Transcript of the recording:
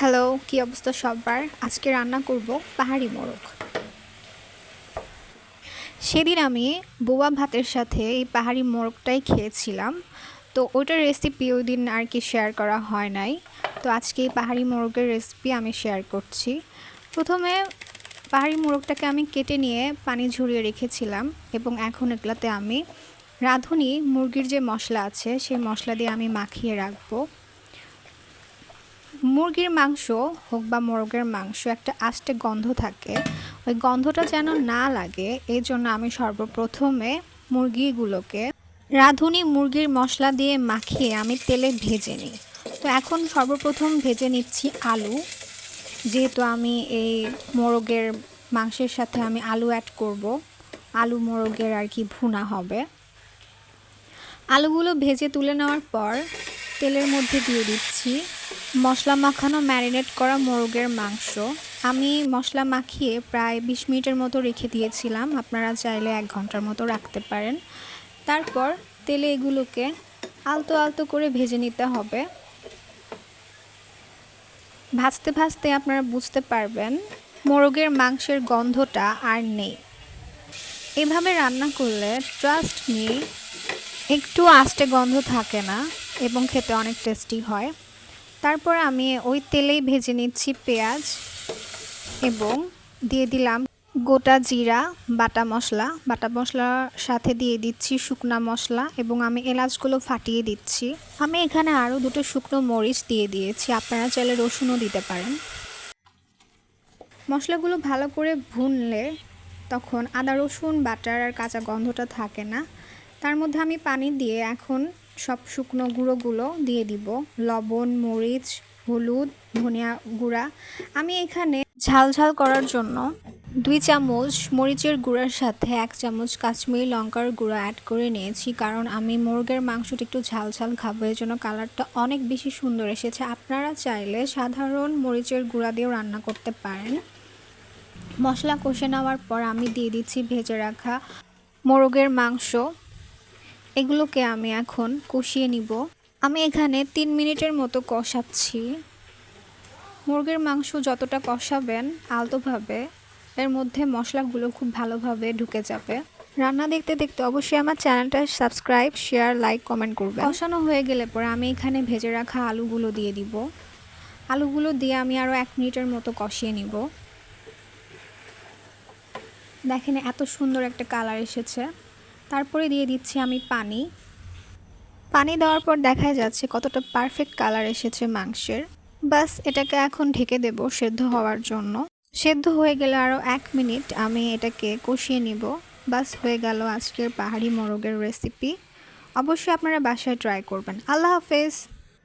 Hello, কি অবস্থা সবার? আজকে রান্না করব পাহাড়ি মোরগ। সেদিন আমি বোয়া ভাতের সাথে এই পাহাড়ি মোরগটাই খেয়েছিলাম। তো ওইটার রেসিপি ওই দিন আর কি শেয়ার করা হয় নাই। তো আজকে এই পাহাড়ি মোরগের রেসিপি আমি শেয়ার করছি। প্রথমে পাহাড়ি মোরগটাকে আমি কেটে নিয়ে পানি ঝরিয়ে রেখেছিলাম এবং এখন এগুলাতে আমি রাঁধুনি মুরগির যে মশলা আছে সেই মশলা দিয়ে আমি মাখিয়ে রাখবো। মুরগির মাংস হোক বা মোরগের মাংস একটা আষ্টে গন্ধ থাকে, ওই গন্ধটা যেন না লাগে এই জন্য আমি সর্বপ্রথমে মুরগিগুলোকে রাঁধুনি মুরগির মশলা দিয়ে মাখিয়ে আমি তেলে ভেজে নিই। তো এখন সর্বপ্রথম ভেজে নিচ্ছি আলু, যেহেতু আমি এই মোরগের মাংসের সাথে আমি আলু অ্যাড করব, আলু মোরগের আর কি ভুনা হবে। আলুগুলো ভেজে তুলে নেওয়ার পর তেলের মধ্যে দিয়ে দিচ্ছি মশলা মাখানো ম্যারিনেট করা মোরগের মাংস। আমি মশলা মাখিয়ে প্রায় 20 মিনিটের মতো রেখে দিয়েছিলাম, আপনারা চাইলে 1 ঘন্টার মতো রাখতে পারেন। তারপর তেলে এগুলোকে আলতো আলতো করে ভেজে নিতে হবে। ভাজতে ভাজতে আপনারা বুঝতে পারবেন মোরগের মাংসের গন্ধটা আর নেই। এভাবে রান্না করলে ট্রাস্ট মি একটু আস্তে গন্ধ থাকে না এবং খেতে অনেক টেস্টি হয়। তারপর আমি ওই তেলেই ভেজে নিচ্ছি পেঁয়াজ এবং দিয়ে দিলাম গোটা জিরা, বাটা মশলার সাথে দিয়ে দিচ্ছি শুকনা মশলা এবং আমি এলাচগুলো ফাটিয়ে দিচ্ছি। আমি এখানে আরও 2টো শুকনো মরিচ দিয়ে দিয়েছি, আপনারা চাইলে রসুনও দিতে পারেন। মশলাগুলো ভালো করে ভুনলে তখন আদা রসুন বাটার আর কাঁচা গন্ধটা থাকে না। তার মধ্যে আমি পানি দিয়ে এখন সব শুকনো গুঁড়োগুলো দিয়ে দিব, লবণ, মরিচ, হলুদ, ধনিয়া গুঁড়া। আমি এখানে ঝাল করার জন্য 2 চামচ মরিচের গুঁড়ার সাথে 1 চামচ কাশ্মীরি লঙ্কার গুঁড়া অ্যাড করে নিয়েছি, কারণ আমি মুরগের মাংসটা একটু ঝাল খাবো, এই জন্য কালারটা অনেক বেশি সুন্দর এসেছে। আপনারা চাইলে সাধারণ মরিচের গুঁড়া দিয়েও রান্না করতে পারেন। মশলা কষে নেওয়ার পর আমি দিয়ে দিচ্ছি ভেজে রাখা মোরগের মাংস। এগুলোকে আমি এখন কষিয়ে নিব। আমি এখানে 3 মিনিটের মতো কষাচ্ছি। মুরগির মাংস যতটা কষাবেন আলতোভাবে, এর মধ্যে মশলাগুলো খুব ভালোভাবে ঢুকে যাবে। রান্না দেখতে দেখতে অবশ্যই আমার চ্যানেলটা সাবস্ক্রাইব, শেয়ার, লাইক, কমেন্ট করবেন। কষানো হয়ে গেলে পরে আমি এখানে ভেজে রাখা আলুগুলো দিয়ে দিব। আলুগুলো দিয়ে আমি আরও 1 মিনিটের মতো কষিয়ে নিব। দেখেন এত সুন্দর একটা কালার এসেছে। তারপরে দিয়ে দিচ্ছি আমি পানি দেওয়ার পর দেখা যাচ্ছে কতটা পারফেক্ট কালার এসেছে মাংসের। বাস এটাকে এখন ঢেকে দেব সেদ্ধ হওয়ার জন্য। সেদ্ধ হয়ে গেলে আরও 1 মিনিট আমি এটাকে কষিয়ে নিব। বাস হয়ে গেল আজকের পাহাড়ি মোরগের রেসিপি। অবশ্যই আপনারা বাসায় ট্রাই করবেন। আল্লাহ হাফেজ।